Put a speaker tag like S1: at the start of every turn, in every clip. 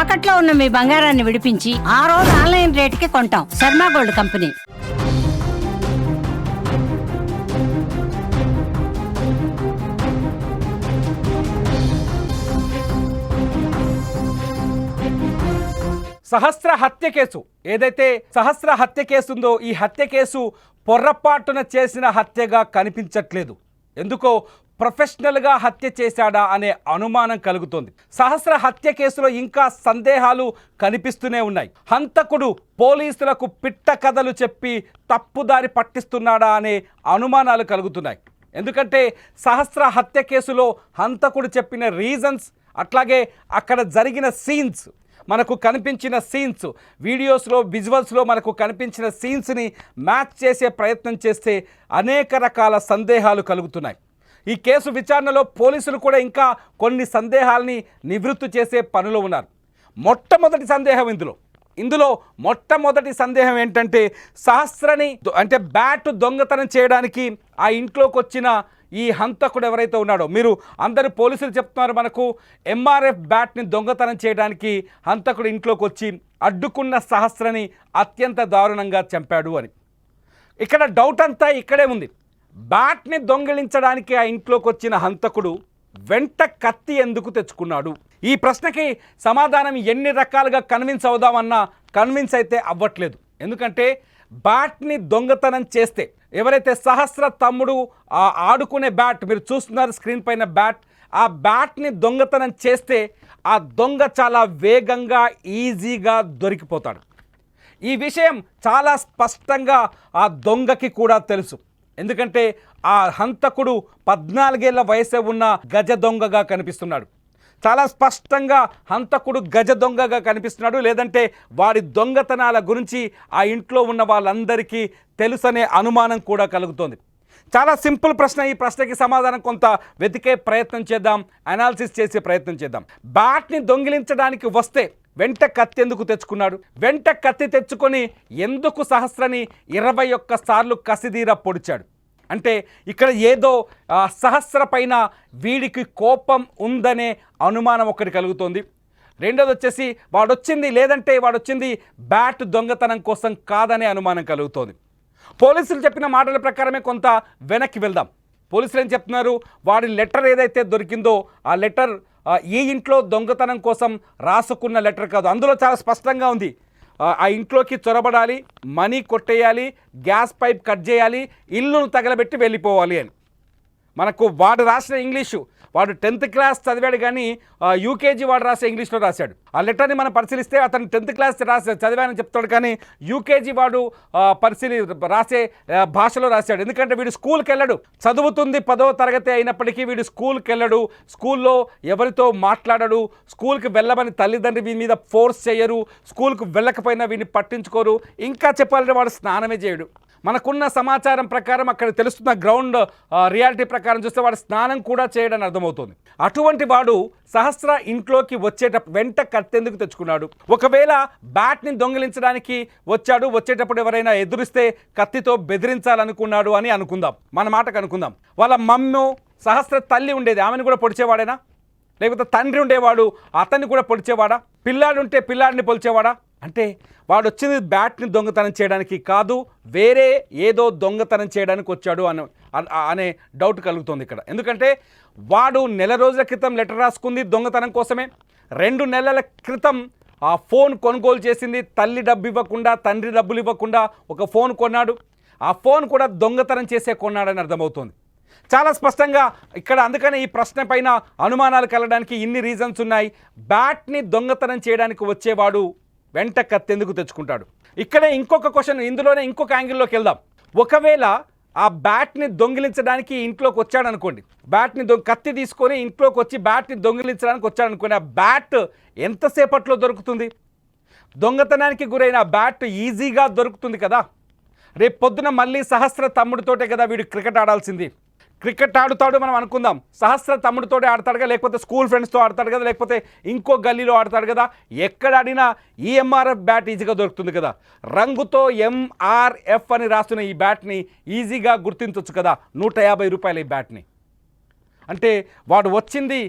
S1: తాకట్లో ఉన్న మీ బంగారాన్ని విడిపించి ఆ రోజు ఆన్లైన్ రేటుకి కొంటాం. Sharma gold company.
S2: సహస్ర హత్య కేసు ఏదైతే సహస్ర హత్య కేసు ఉందో ఈ హత్య కేసు పొర్రపాటున చేసిన హత్యగా కనిపించట్లేదు. ఎందుకో ప్రొఫెషనల్గా హత్య చేశాడా అనే అనుమానం కలుగుతోంది. సహస్ర హత్య కేసులో ఇంకా సందేహాలు కనిపిస్తూనే ఉన్నాయి. హంతకుడు పోలీసులకు పిట్ట కథలు చెప్పి తప్పుదారి పట్టిస్తున్నాడా అనే అనుమానాలు కలుగుతున్నాయి. ఎందుకంటే సహస్ర హత్య కేసులో హంతకుడు చెప్పిన రీజన్స్, అట్లాగే అక్కడ జరిగిన సీన్స్, మనకు కనిపించిన సీన్స్, వీడియోస్లో విజువల్స్లో మనకు కనిపించిన సీన్స్ని మ్యాచ్ చేసే ప్రయత్నం చేస్తే అనేక రకాల సందేహాలు కలుగుతున్నాయి. ఈ కేసు విచారణలో పోలీసులు కూడా ఇంకా కొన్ని సందేహాలని నివృత్తి చేసే పనిలో ఉన్నారు. మొట్టమొదటి సందేహం ఇందులో మొట్టమొదటి సందేహం ఏంటంటే సహస్రని అంటే బ్యాట్ దొంగతనం చేయడానికి ఆ ఇంట్లోకి వచ్చిన ఈ హంతకుడు ఎవరైతే ఉన్నాడో, మీరు అందరూ పోలీసులు చెప్తున్నారు మనకు ఎంఆర్ఎఫ్ బ్యాట్ని దొంగతనం చేయడానికి హంతకుడు ఇంట్లోకి వచ్చి అడ్డుకున్న సహస్రని అత్యంత దారుణంగా చంపాడు అని. ఇక్కడ డౌట్ అంతా ఇక్కడే ఉంది. బ్యాట్ని దొంగిలించడానికి ఆ ఇంట్లోకి వచ్చిన హంతకుడు వెంట కత్తి ఎందుకు తెచ్చుకున్నాడు? ఈ ప్రశ్నకి సమాధానం ఎన్ని రకాలుగా కన్విన్స్ అవుదామన్నా కన్విన్స్ అయితే అవ్వట్లేదు. ఎందుకంటే బ్యాట్ని దొంగతనం చేస్తే ఎవరైతే సహస్ర తమ్ముడు ఆడుకునే బ్యాట్ మీరు చూస్తున్నారు స్క్రీన్ పైన బ్యాట్, ఆ బ్యాట్ని దొంగతనం చేస్తే ఆ దొంగ చాలా వేగంగా ఈజీగా దొరికిపోతాడు. ఈ విషయం చాలా స్పష్టంగా ఆ దొంగకి కూడా తెలుసు. ఎందుకంటే ఆ హంతకుడు 14 ఏళ్ల వయసే ఉన్న గజ దొంగగా కనిపిస్తున్నాడు. చాలా స్పష్టంగా హంతకుడు గజ దొంగగా కనిపిస్తున్నాడు. లేదంటే వాడి దొంగతనాల గురించి ఆ ఇంట్లో ఉన్న వాళ్ళందరికీ తెలుసనే అనుమానం కూడా కలుగుతోంది. చాలా సింపుల్ ప్రశ్న. ఈ ప్రశ్నకి సమాధానం కొంత వెతికే ప్రయత్నం చేద్దాం, అనాలిసిస్ చేసే ప్రయత్నం చేద్దాం. బ్యాట్ని దొంగిలించడానికి వస్తే వెంట కత్తి ఎందుకు తెచ్చుకున్నాడు? వెంట కత్తి తెచ్చుకొని ఎందుకు సహస్రని 21 సార్లు కసిదీర పొడిచాడు? అంటే ఇక్కడ ఏదో సహస్ర పైన వీడికి కోపం ఉందనే అనుమానం ఒకటి కలుగుతోంది. రెండోది వచ్చేసి వాడొచ్చింది బ్యాట్ దొంగతనం కోసం కాదనే అనుమానం కలుగుతోంది. పోలీసులు చెప్పిన మాటల ప్రకారమే కొంత వెనక్కి వెళ్దాం. పోలీసులు ఏం చెప్తున్నారు? వాడి లెటర్ ఏదైతే దొరికిందో ఆ లెటర్ ఈ ఇంట్లో దొంగతనం కోసం రాసుకున్న లెటర్ కాదు. అందులో చాలా స్పష్టంగా ఉంది, ఆ ఇంట్లోకి చొరబడాలి, మనీ కొట్టేయాలి, గ్యాస్ పైప్ కట్ చేయాలి, ఇల్లును తగలబెట్టి వెళ్ళిపోవాలి అని. మనకు వాడు రాసిన ఇంగ్లీషు, వాడు 10th క్లాస్ చదివాడు కానీ యూకేజీ వాడు రాసే ఇంగ్లీష్లో రాశాడు. ఆ లెటర్ని మనం పరిశీలిస్తే అతను 10th క్లాస్ చదివానని చెప్తాడు కానీ యూకేజీ వాడు రాసే భాషలో రాశాడు. ఎందుకంటే వీడు స్కూల్కి వెళ్ళడు, చదువుతుంది 10వ తరగతి అయినప్పటికీ వీడు స్కూల్కి వెళ్ళడు, స్కూల్లో ఎవరితో మాట్లాడడు, స్కూల్కి వెళ్ళమని తల్లిదండ్రి వీని మీద ఫోర్స్ చేయరు, స్కూల్కి వెళ్ళకపోయినా వీడిని పట్టించుకోరు, ఇంకా చెప్పాలంటే వాడు స్నానమే చేయడు. మనకున్న సమాచారం ప్రకారం అక్కడ తెలుస్తున్న గ్రౌండ్ రియాలిటీ ప్రకారం చూస్తే వాడు స్నానం కూడా చేయడని అర్థమవుతుంది. అటువంటి వాడు సహస్ర ఇంట్లోకి వెంట కత్తెందుకు తెచ్చుకున్నాడు? ఒకవేళ బ్యాట్ని దొంగిలించడానికి వచ్చేటప్పుడు ఎవరైనా ఎదురిస్తే కత్తితో బెదిరించాలనుకున్నాడు అని అనుకుందాం, మన మాటకు అనుకుందాం. వాళ్ళ మమ్మీ సహస్ర తల్లి ఉండేది, ఆమెను కూడా పొడిచేవాడేనా? లేకపోతే తండ్రి ఉండేవాడు, అతన్ని కూడా పొడిచేవాడా? పిల్లాడుంటే పిల్లాడిని పొలిచేవాడా? అంటే వాడు వచ్చింది బ్యాట్ని దొంగతనం చేయడానికి కాదు, వేరే ఏదో దొంగతనం చేయడానికి వచ్చాడు అనే డౌట్ కలుగుతుంది ఇక్కడ. ఎందుకంటే వాడు నెల రోజుల క్రితం లెటర్ రాసుకుంది దొంగతనం కోసమే. 2 నెలల క్రితం ఆ ఫోన్ కొనుగోలు చేసింది, తల్లి డబ్బు ఇవ్వకుండా, తండ్రి డబ్బులు ఇవ్వకుండా ఒక ఫోన్ కొన్నాడు. ఆ ఫోన్ కూడా దొంగతనం చేసే కొన్నాడని అర్థమవుతుంది చాలా స్పష్టంగా ఇక్కడ. అందుకనే ఈ ప్రశ్న పైన అనుమానాలు కలగడానికి ఇన్ని రీజన్స్ ఉన్నాయి. బ్యాట్ని దొంగతనం చేయడానికి వచ్చేవాడు వెంట కత్తెందుకు తెచ్చుకుంటాడు? ఇక్కడే ఇంకొక క్వశ్చన్, ఇందులోనే ఇంకొక యాంగిల్లోకి వెళ్దాం. ఒకవేళ ఆ బ్యాట్ని దొంగిలించడానికి ఇంట్లోకి వచ్చాడనుకోండి, కత్తి తీసుకొని ఇంట్లోకి వచ్చి బ్యాట్ని దొంగిలించడానికి వచ్చాడనుకోండి, ఆ బ్యాట్ ఎంతసేపట్లో దొరుకుతుంది? దొంగతనానికి గురైన బ్యాట్ ఈజీగా దొరుకుతుంది కదా. రేపు పొద్దున మళ్ళీ సహస్ర తమ్ముడితోటే కదా వీడు క్రికెట్ ఆడాల్సింది. క్రికెట్ ఆడుతాడు మనం అనుకుందాం, సహస్ర తమ్ముడితోటే ఆడతాడు కదా, లేకపోతే స్కూల్ ఫ్రెండ్స్తో ఆడతాడు కదా, లేకపోతే ఇంకో గల్లీలో ఆడతాడు కదా. ఎక్కడ ఆడినా ఈ ఎంఆర్ఎఫ్ బ్యాట్ ఈజీగా దొరుకుతుంది కదా. రంగుతో ఎంఆర్ఎఫ్ అని రాస్తున్న ఈ బ్యాట్ని ఈజీగా గుర్తించవచ్చు కదా. 150 రూపాయలు ఈ బ్యాట్ని. అంటే వాడు వచ్చింది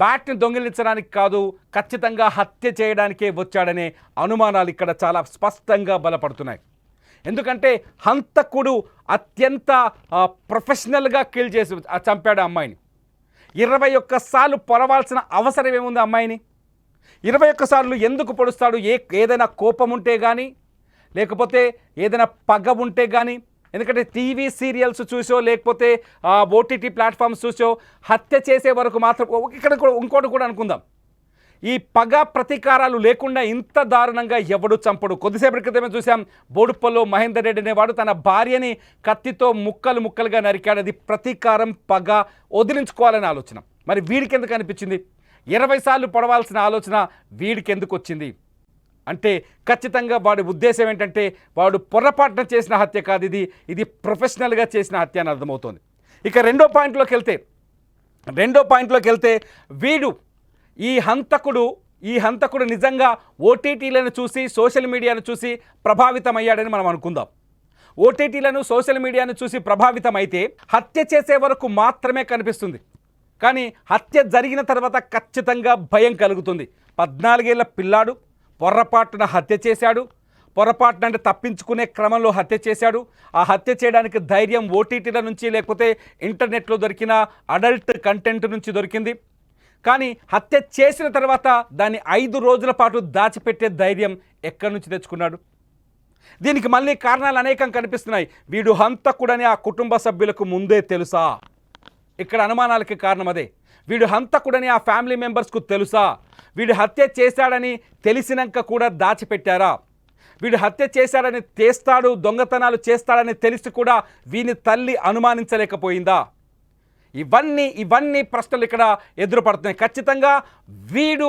S2: బ్యాట్ని దొంగిలించడానికి కాదు, ఖచ్చితంగా హత్య చేయడానికే వచ్చాడనే అనుమానాలు ఇక్కడ చాలా స్పష్టంగా బలపడుతున్నాయి. ఎందుకంటే హంతకుడు అత్యంత ప్రొఫెషనల్గా కిల్ చేసి చంపాడు అమ్మాయిని. 21 సార్లు పొడవాల్సిన అవసరం ఏముంది అమ్మాయిని? 21 సార్లు ఎందుకు పొడుస్తాడు? ఏదైనా కోపం ఉంటే కానీ, లేకపోతే ఏదైనా పగ ఉంటే కానీ. ఎందుకంటే టీవీ సీరియల్స్ చూసో లేకపోతే ఓటీటీ ప్లాట్ఫామ్స్ చూసో హత్య చేసే వరకు మాత్రం ఇక్కడ కూడా ఇంకోటి కూడా అనుకుందాం, ఈ పగ ప్రతీకారాలు లేకుండా ఇంత దారుణంగా ఎవడు చంపడు. కొద్దిసేపటి క్రితమే చూసాం, బోడుప్పల్లో మహేందర్ రెడ్డి అనేవాడు తన భార్యని కత్తితో ముక్కలు ముక్కలుగా నరికాడు. అది ప్రతీకారం, పగ, వదిలించుకోవాలనే ఆలోచన. మరి వీడికి ఎందుకు అనిపించింది? 20 సార్లు పొడవాల్సిన ఆలోచన వీడికి ఎందుకు వచ్చింది అంటే ఖచ్చితంగా వాడి ఉద్దేశం ఏంటంటే వాడు పొరపాటున చేసిన హత్య కాదు, ఇది ప్రొఫెషనల్గా చేసిన హత్య అని అర్థమవుతుంది. ఇక రెండో పాయింట్లోకి వెళ్తే వీడు ఈ హంతకుడు నిజంగా ఓటీటీలను చూసి సోషల్ మీడియాను చూసి ప్రభావితమయ్యాడని మనం అనుకుందాం. ఓటీటీలను సోషల్ మీడియాను చూసి ప్రభావితమైతే హత్య చేసే వరకు మాత్రమే కనిపిస్తుంది, కానీ హత్య జరిగిన తర్వాత ఖచ్చితంగా భయం కలుగుతుంది. 14 ఏళ్ల పిల్లాడు పొరపాటున హత్య చేశాడు. పొరపాటున అంటే తప్పించుకునే క్రమంలో హత్య చేశాడు. ఆ హత్య చేయడానికి ధైర్యం ఓటీటీల నుంచి లేకపోతే ఇంటర్నెట్లో దొరికిన అడల్ట్ కంటెంట్ నుంచి దొరికింది. కానీ హత్య చేసిన తర్వాత దాన్ని 5 రోజుల పాటు దాచిపెట్టే ధైర్యం ఎక్కడి నుంచి తెచ్చుకున్నాడు? దీనికి మళ్ళీ కారణాలు అనేకం కనిపిస్తున్నాయి. వీడు హంతకుడని ఆ కుటుంబ సభ్యులకు ముందే తెలుసా? ఇక్కడ అనుమానాలకి కారణం అదే. వీడు హంతకుడని ఆ ఫ్యామిలీ మెంబర్స్కు తెలుసా? వీడు హత్య చేశాడని తెలిసినాక కూడా దాచిపెట్టారా? వీడు హత్య చేశాడని దొంగతనాలు చేస్తాడని తెలిసి కూడా వీని తల్లి అనుమానించలేకపోయిందా? ఇవన్నీ ప్రశ్నలు ఇక్కడ ఎదురుపడుతున్నాయి. ఖచ్చితంగా వీడు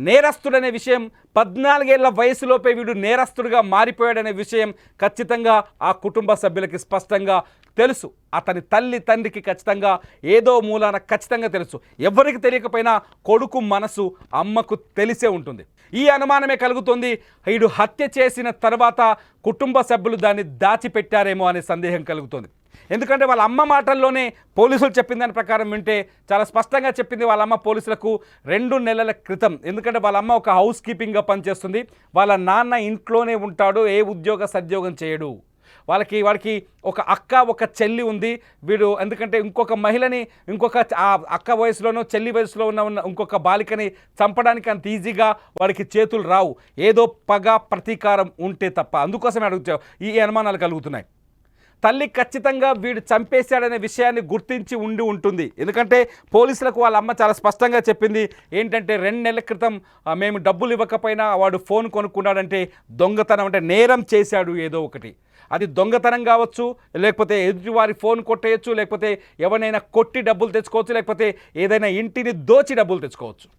S2: నేరస్తుడనే విషయం, 14 ఏళ్ల వయసులోపే వీడు నేరస్తుడిగా మారిపోయాడనే విషయం ఖచ్చితంగా ఆ కుటుంబ సభ్యులకి స్పష్టంగా తెలుసు. అతని తండ్రికి ఖచ్చితంగా ఏదో మూలాన ఖచ్చితంగా తెలుసు. ఎవరికి తెలియకపోయినా కొడుకు మనసు అమ్మకు తెలిసే ఉంటుంది. ఈ అనుమానమే కలుగుతుంది. వీడు హత్య చేసిన తర్వాత కుటుంబ సభ్యులు దాన్ని దాచిపెట్టారేమో అనే సందేహం కలుగుతుంది. ఎందుకంటే వాళ్ళ అమ్మ మాటల్లోనే పోలీసులు చెప్పిన దాని ప్రకారం వింటే చాలా స్పష్టంగా చెప్పింది వాళ్ళ అమ్మ పోలీసులకు 2 నెలల క్రితం. ఎందుకంటే వాళ్ళ అమ్మ ఒక హౌస్ కీపింగ్గా పనిచేస్తుంది. వాళ్ళ నాన్న ఇంట్లోనే ఉంటాడు, ఏ సద్యోగం చేయడు. వాడికి ఒక అక్క ఒక చెల్లి ఉంది. వీడు ఎందుకంటే ఇంకొక మహిళని ఆ అక్క వయసులోనో చెల్లి వయసులో ఉన్న ఇంకొక బాలికని చంపడానికి అంత ఈజీగా వాడికి చేతులు రావు, ఏదో పగ ప్రతీకారం ఉంటే తప్ప. అందుకోసమే ఈ అనుమానాలు కలుగుతున్నాయి. తల్లి ఖచ్చితంగా వీడు చంపేశాడనే విషయాన్ని గుర్తించి ఉంటుంది. ఎందుకంటే పోలీసులకు వాళ్ళ అమ్మ చాలా స్పష్టంగా చెప్పింది ఏంటంటే 2 నెలల క్రితం మేము డబ్బులు ఇవ్వకపోయినా వాడు ఫోన్ కొనుక్కున్నాడంటే దొంగతనం, అంటే నేరం చేశాడు ఏదో ఒకటి. అది దొంగతనం కావచ్చు, లేకపోతే ఎదుటివారి ఫోన్ కొట్టేయచ్చు, లేకపోతే ఎవరినైనా కొట్టి డబ్బులు తెచ్చుకోవచ్చు, లేకపోతే ఏదైనా ఇంటిని దోచి డబ్బులు తెచ్చుకోవచ్చు.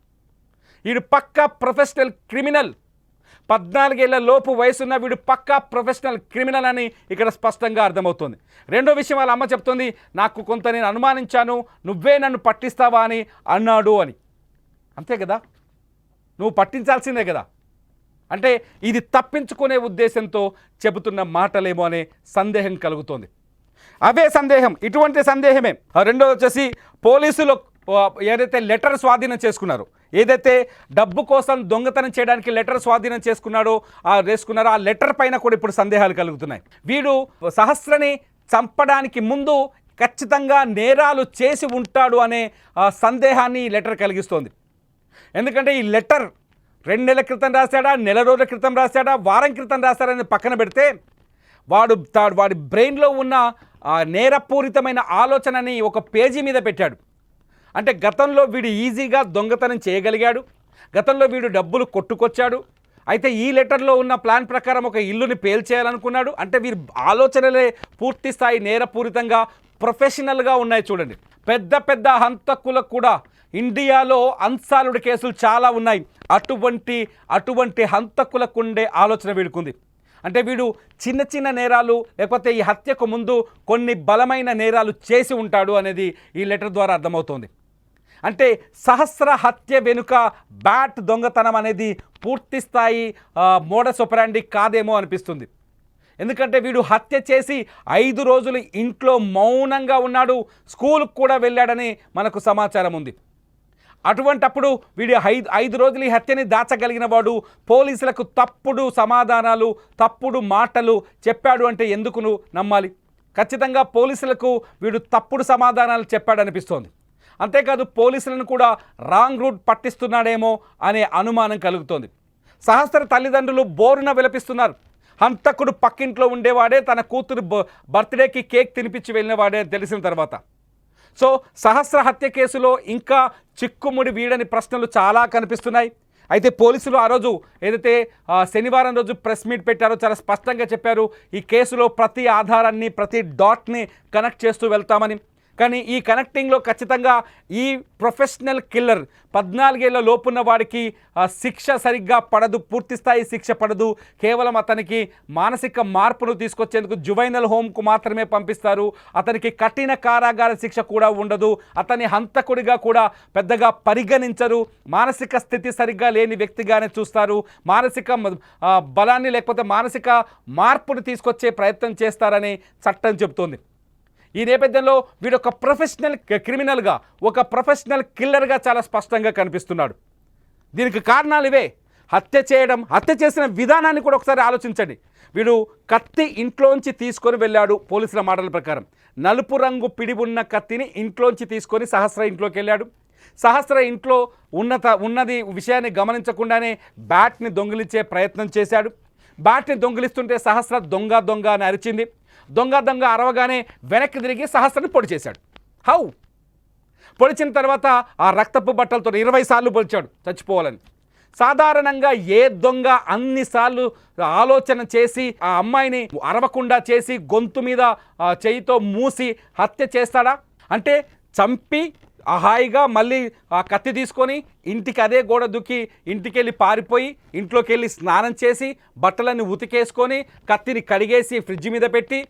S2: వీడు పక్కా ప్రొఫెషనల్ క్రిమినల్. 14 ఏళ్ల లోపు వయసున్న వీడు పక్కా ప్రొఫెషనల్ క్రిమినల్ అని ఇక్కడ స్పష్టంగా అర్థమవుతుంది. రెండో విషయం వాళ్ళ అమ్మ చెప్తుంది, నాకు కొంత నేను అనుమానించాను, నువ్వే నన్ను పట్టిస్తావా అని అన్నాడు అని. అంతే కదా, నువ్వు పట్టించాల్సిందే కదా. అంటే ఇది తప్పించుకునే ఉద్దేశంతో చెబుతున్న మాటలేమో అనే సందేహం కలుగుతోంది. ఇటువంటి సందేహమే. రెండో వచ్చేసి పోలీసులు ఏదైతే లెటర్ స్వాధీనం చేసుకున్నారో, ఏదైతే డబ్బు కోసం దొంగతనం చేయడానికి లెటర్ స్వాధీనం చేసుకున్నారో ఆ లెటర్ పైన కూడా ఇప్పుడు సందేహాలు కలుగుతున్నాయి. వీడు సహస్రని చంపడానికి ముందు ఖచ్చితంగా నేరాలు చేసి ఉంటాడు అనే సందేహాన్ని ఈ లెటర్ కలిగిస్తోంది. ఎందుకంటే ఈ లెటర్ 2 నెలల క్రితం రాశాడా, నెల రోజుల క్రితం రాశాడా, వారం క్రితం రాశాడని పక్కన పెడితే వాడి బ్రెయిన్లో ఉన్న నేరపూరితమైన ఆలోచనని ఒక పేజీ మీద పెట్టాడు. అంటే గతంలో వీడు ఈజీగా దొంగతనం చేయగలిగాడు, గతంలో వీడు డబ్బులు కొట్టుకొచ్చాడు. అయితే ఈ లెటర్లో ఉన్న ప్లాన్ ప్రకారం ఒక ఇల్లుని పేల్చేయాలనుకున్నాడు. అంటే వీరి ఆలోచనలే పూర్తి స్థాయి నేరపూరితంగా ప్రొఫెషనల్గా ఉన్నాయి. చూడండి, పెద్ద హంతకులకు కూడా ఇండియాలో అన్సాల్వ్డ్ కేసులు చాలా ఉన్నాయి. అటువంటి హంతకులకు ఉండే ఆలోచన వీడుకుంది. అంటే వీడు చిన్న నేరాలు లేకపోతే ఈ హత్యకు ముందు కొన్ని బలమైన నేరాలు చేసి ఉంటాడు అనేది ఈ లెటర్ ద్వారా అర్థమవుతోంది. అంటే సహస్ర హత్య వెనుక బ్యాట్ దొంగతనం అనేది పూర్తి స్థాయి మోడస్ ఆపరాండి కాదేమో అనిపిస్తుంది. ఎందుకంటే వీడు హత్య చేసి 5 రోజులు ఇంట్లో మౌనంగా ఉన్నాడు, స్కూల్కి కూడా వెళ్ళాడని మనకు సమాచారం ఉంది. అటువంటప్పుడు వీడి ఐదు రోజులు ఈ హత్యని దాచగలిగిన వాడు పోలీసులకు తప్పుడు సమాధానాలు, తప్పుడు మాటలు చెప్పాడు అంటే ఎందుకు నువ్వు నమ్మాలి? ఖచ్చితంగా పోలీసులకు వీడు తప్పుడు సమాధానాలు చెప్పాడనిపిస్తోంది. అంతేకాదు పోలీసులను కూడా రాంగ్ రూట్ పట్టిస్తున్నాడేమో అనే అనుమానం కలుగుతోంది. సహస్ర తల్లిదండ్రులు బోరున విలపిస్తున్నారు. హంతకుడు పక్కింట్లో ఉండేవాడే, తన కూతురు బర్త్డేకి కేక్ తినిపించి వెళ్ళిన వాడే తెలిసిన తర్వాత. సో సహస్ర హత్య కేసులో ఇంకా చిక్కుముడి వీడని ప్రశ్నలు చాలా కనిపిస్తున్నాయి. అయితే పోలీసులు ఆ రోజు ఏదైతే శనివారం రోజు ప్రెస్ మీట్ పెట్టారో చాలా స్పష్టంగా చెప్పారు, ఈ కేసులో ప్రతి ఆధారాన్ని, ప్రతి డాట్ని కనెక్ట్ చేస్తూ వెళ్తామని. కానీ ఈ కనెక్టింగ్లో ఖచ్చితంగా ఈ ప్రొఫెషనల్ కిల్లర్ 14 ఏళ్ల లోపున్న వాడికి శిక్ష సరిగ్గా పడదు, పూర్తిస్థాయి శిక్ష పడదు. కేవలం అతనికి మానసిక మార్పును తీసుకొచ్చేందుకు జువైనల్ హోమ్కు మాత్రమే పంపిస్తారు. అతనికి కఠిన కారాగార శిక్ష కూడా ఉండదు. అతన్ని హంతకుడిగా కూడా పెద్దగా పరిగణించరు. మానసిక స్థితి సరిగ్గా లేని వ్యక్తిగానే చూస్తారు. మానసిక బలాన్ని లేకపోతే మానసిక మార్పును తీసుకొచ్చే ప్రయత్నం చేస్తారని చట్టం చెబుతోంది. ఈ నేపథ్యంలో వీడు ఒక ప్రొఫెషనల్ క్రిమినల్గా, ఒక ప్రొఫెషనల్ కిల్లర్గా చాలా స్పష్టంగా కనిపిస్తున్నాడు. దీనికి కారణాలు ఇవే. హత్య చేసిన విధానాన్ని కూడా ఒకసారి ఆలోచించండి. వీడు కత్తి ఇంట్లోంచి తీసుకొని వెళ్ళాడు. పోలీసుల మాటల ప్రకారం నలుపు రంగు పిడి ఉన్న కత్తిని ఇంట్లోంచి తీసుకొని సహస్ర ఇంట్లోకి వెళ్ళాడు. సహస్ర ఇంట్లో ఉన్నది విషయాన్ని గమనించకుండానే బ్యాట్ని దొంగిలించే ప్రయత్నం చేశాడు. బ్యాట్ని దొంగిలిస్తుంటే సహస్ర దొంగ అని అరిచింది. దొంగ అరవగానే వెనక్కి తిరిగి సహస్రని పొడి చేశాడు. పొడిచిన తర్వాత ఆ రక్తపు బట్టలతో 20 సార్లు పొడిచాడు చచ్చిపోవాలని. సాధారణంగా ఏ దొంగ అన్నిసార్లు ఆలోచన చేసి ఆ అమ్మాయిని అరవకుండా చేసి గొంతు మీద చేయితో మూసి హత్య చేస్తాడా? అంటే చంపి హాయిగా మళ్ళీ ఆ కత్తి తీసుకొని ఇంటికి అదే గోడ దుక్కి ఇంటికి వెళ్ళి పారిపోయి ఇంట్లోకి వెళ్ళి స్నానం చేసి బట్టలన్నీ ఉతికేసుకొని కత్తిని కడిగేసి ఫ్రిడ్జ్ మీద పెట్టి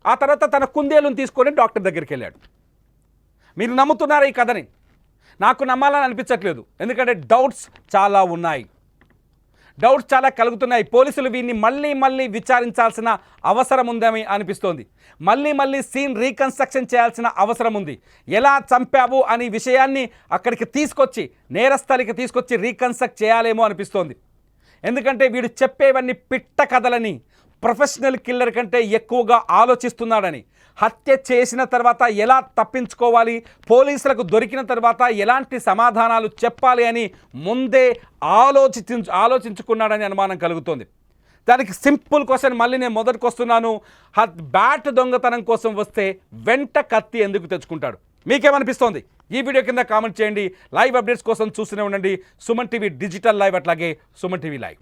S2: ఆ తర్వాత తన కుందేలును తీసుకొని డాక్టర్ దగ్గరికి వెళ్ళాడు. మీరు నమ్ముతున్నారా ఈ కథని? నాకు నమ్మాలని అనిపించట్లేదు. ఎందుకంటే డౌట్స్ చాలా ఉన్నాయి, డౌట్స్ చాలా కలుగుతున్నాయి. పోలీసులు వీడిని మళ్ళీ విచారించాల్సిన అవసరం ఉందని అనిపిస్తోంది. మళ్ళీ సీన్ రీకన్స్ట్రక్షన్ చేయాల్సిన అవసరం ఉంది. ఎలా చంపావు అనే విషయాన్ని అక్కడికి తీసుకొచ్చి, నేరస్థలికి తీసుకొచ్చి రీకన్స్ట్రక్ట్ చేయాలేమో అనిపిస్తోంది. ఎందుకంటే వీడు చెప్పేవన్నీ పిట్ట కథలని, ప్రొఫెషనల్ కిల్లర్ కంటే ఎక్కువగా ఆలోచిస్తున్నాడని, హత్య చేసిన తర్వాత ఎలా తప్పించుకోవాలి, పోలీసులకు దొరికిన తర్వాత ఎలాంటి సమాధానాలు చెప్పాలి అని ముందే ఆలోచించుకున్నాడని అనుమానం కలుగుతోంది. దానికి సింపుల్ క్వశ్చన్ మళ్ళీ నేను మొదటికి వస్తున్నాను. బ్యాట్ దొంగతనం కోసం వస్తే వెంట కత్తి ఎందుకు తెచ్చుకుంటాడు? మీకేమనిపిస్తోంది? ఈ వీడియో కింద కామెంట్ చేయండి. లైవ్ అప్డేట్స్ కోసం చూస్తూనే ఉండండి సుమన్ టీవీ డిజిటల్ లైవ్, అట్లాగే సుమన్ టీవీ లైవ్.